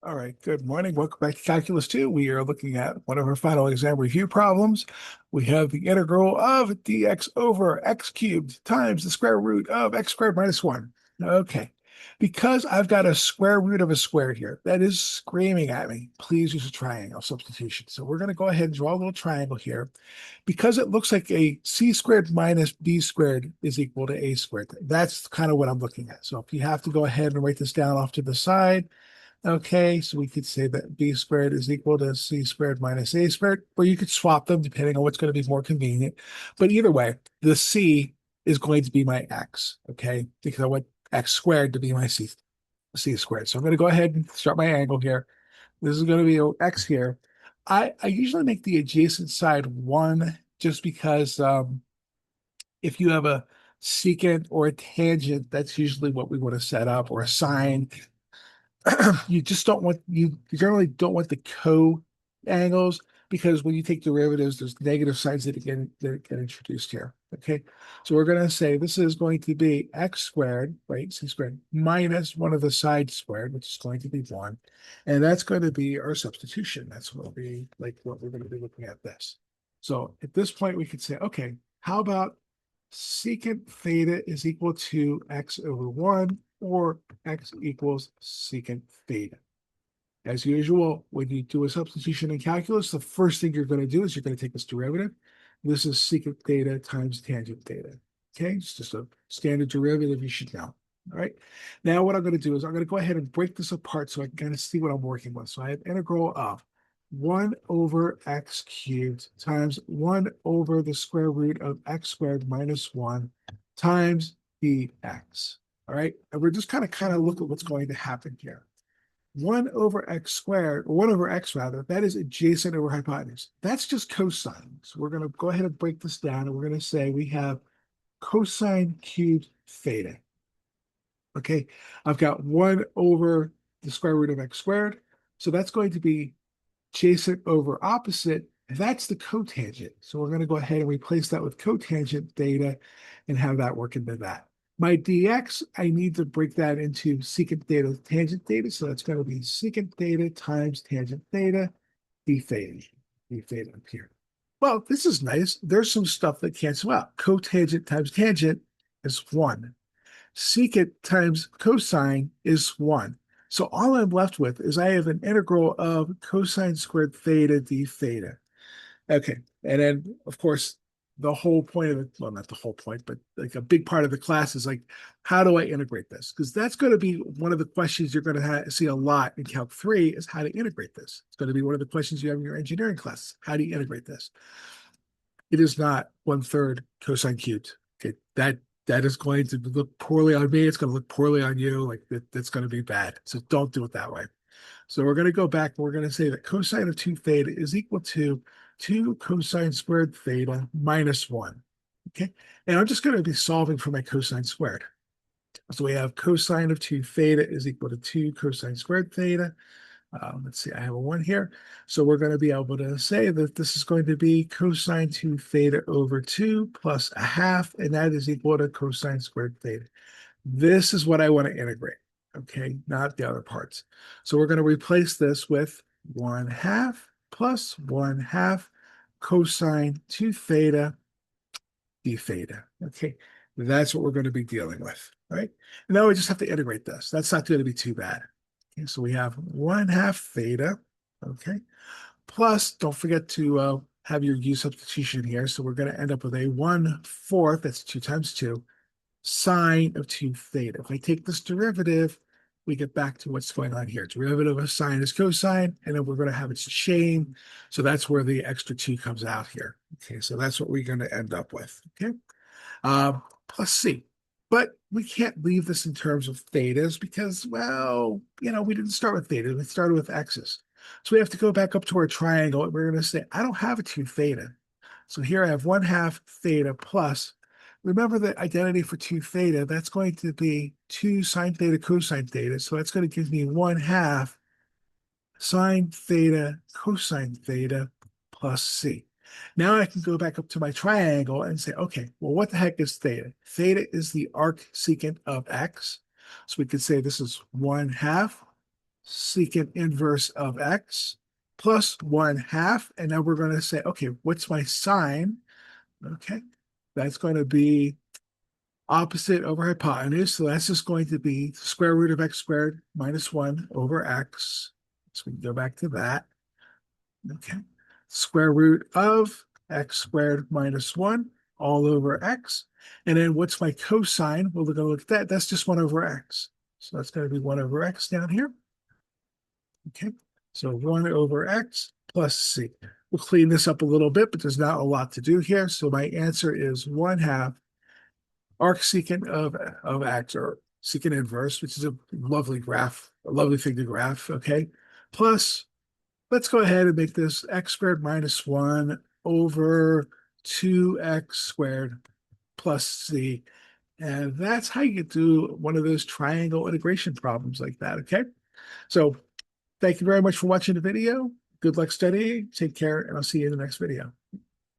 All right, good morning. Welcome back to Calculus 2. We are looking at one of our final exam review problems. We have the integral of dx over x cubed times the square root of x squared minus 1. Okay, because I've got a square root of a square here, that is screaming at me. Please use a triangle substitution. So we're going to go ahead and draw a little triangle here. Because it looks like a c squared minus b squared is equal to a squared. That's kind of what I'm looking at. So if you have to go ahead and write this down off to the side, okay, so we could say that b squared is equal to c squared minus a squared, or you could swap them depending on what's going to be more convenient. But either way, the c is going to be my x, okay, because I want x squared to be my c squared. So I'm going to go ahead and start my angle here. This is going to be x here. I usually make the adjacent side 1 just because if you have a secant or a tangent, that's usually what we want to set up, or a sine. You just don't want you generally don't want the co-angles because when you take derivatives, there's negative signs that get introduced here. Okay, so we're going to say this is going to be x squared, right? C squared minus one of the sides squared, which is going to be 1, and that's going to be our substitution. That's what will be like what we're going to be looking at this. So at this point, we could say, okay, how about secant theta is equal to x over 1, or x equals secant theta. As usual, when you do a substitution in calculus, the first thing you're going to do is you're going to take this derivative. This is secant theta times tangent theta. Okay, it's just a standard derivative you should know. All right. Now what I'm going to do is I'm going to go ahead and break this apart so I can kind of see what I'm working with. So I have integral of 1 over x cubed times 1 over the square root of x squared minus 1 times dx. All right. And we're just kind of look at what's going to happen here. 1 over x squared, or 1 over x rather, that is adjacent over hypotenuse. That's just cosine. So we're going to go ahead and break this down, and we're going to say we have cosine cubed theta. Okay, I've got 1 over the square root of x squared. So that's going to be adjacent over opposite. That's the cotangent. So we're going to go ahead and replace that with cotangent theta and have that work into that. My dx, I need to break that into secant theta, tangent theta. So that's going to be secant theta times tangent theta, d theta up here. Well, this is nice. There's some stuff that cancel out. Cotangent times tangent is 1. Secant times cosine is 1. So all I'm left with is I have an integral of cosine squared theta d theta. Okay. And then, of course, the whole point of it, well, not the whole point, but like a big part of the class is like, how do I integrate this? Because that's going to be one of the questions you're going to see a lot in Calc 3 is how to integrate this. It's going to be one of the questions you have in your engineering class. How do you integrate this? It is not 1/3 cosine cubed. Okay. That is going to look poorly on me. It's going to look poorly on you. Like that's going to be bad. So don't do it that way. So we're going to go back and we're going to say that cosine of 2 theta is equal to 2 cosine squared theta minus 1. Okay. And I'm just going to be solving for my cosine squared. So we have cosine of 2 theta is equal to 2 cosine squared theta. Let's see, I have a 1 here. So we're going to be able to say that this is going to be cosine 2 theta over 2 plus a half, and that is equal to cosine squared theta. This is what I want to integrate, okay, not the other parts. So we're going to replace this with 1/2 plus 1/2 cosine 2 theta d theta, okay? That's what we're going to be dealing with, right? And now we just have to integrate this. That's not going to be too bad. Okay, so we have 1/2 theta, okay? Plus, don't forget to have your u substitution here. So we're going to end up with a 1/4, that's 2 times 2, sine of 2 theta. If I take this derivative, we get back to what's going on here. Derivative of sine is cosine, and then we're going to have its chain. So that's where the extra 2 comes out here. Okay, so that's what we're going to end up with. Okay, plus c. But we can't leave this in terms of thetas because, well, we didn't start with theta. We started with x's. So we have to go back up to our triangle, and we're going to say, I don't have a 2 theta. So here I have 1/2 theta plus, remember the identity for 2 theta, that's going to be 2 sine theta cosine theta. So that's going to give me 1/2 sine theta cosine theta plus c. Now I can go back up to my triangle and say, okay, well, what the heck is theta? Theta is the arc secant of x. So we could say this is 1/2 secant inverse of x plus 1/2. And now we're going to say, okay, what's my sign? Okay, that's going to be opposite over hypotenuse. So that's just going to be square root of x squared minus 1 over x. So we can go back to that. Okay, square root of x squared minus 1 all over x. And then what's my cosine? Well, we're going to look at that. That's just 1 over x. So that's going to be 1 over x down here. Okay, so 1 over x plus c. We'll clean this up a little bit, but there's not a lot to do here. So my answer is 1/2 arcsecant of x, or secant inverse, which is a lovely graph, a lovely thing to graph, okay? Plus, let's go ahead and make this x squared minus 1 over 2x squared plus c. And that's how you do one of those triangle integration problems like that, okay? So thank you very much for watching the video. Good luck studying. Take care, and I'll see you in the next video.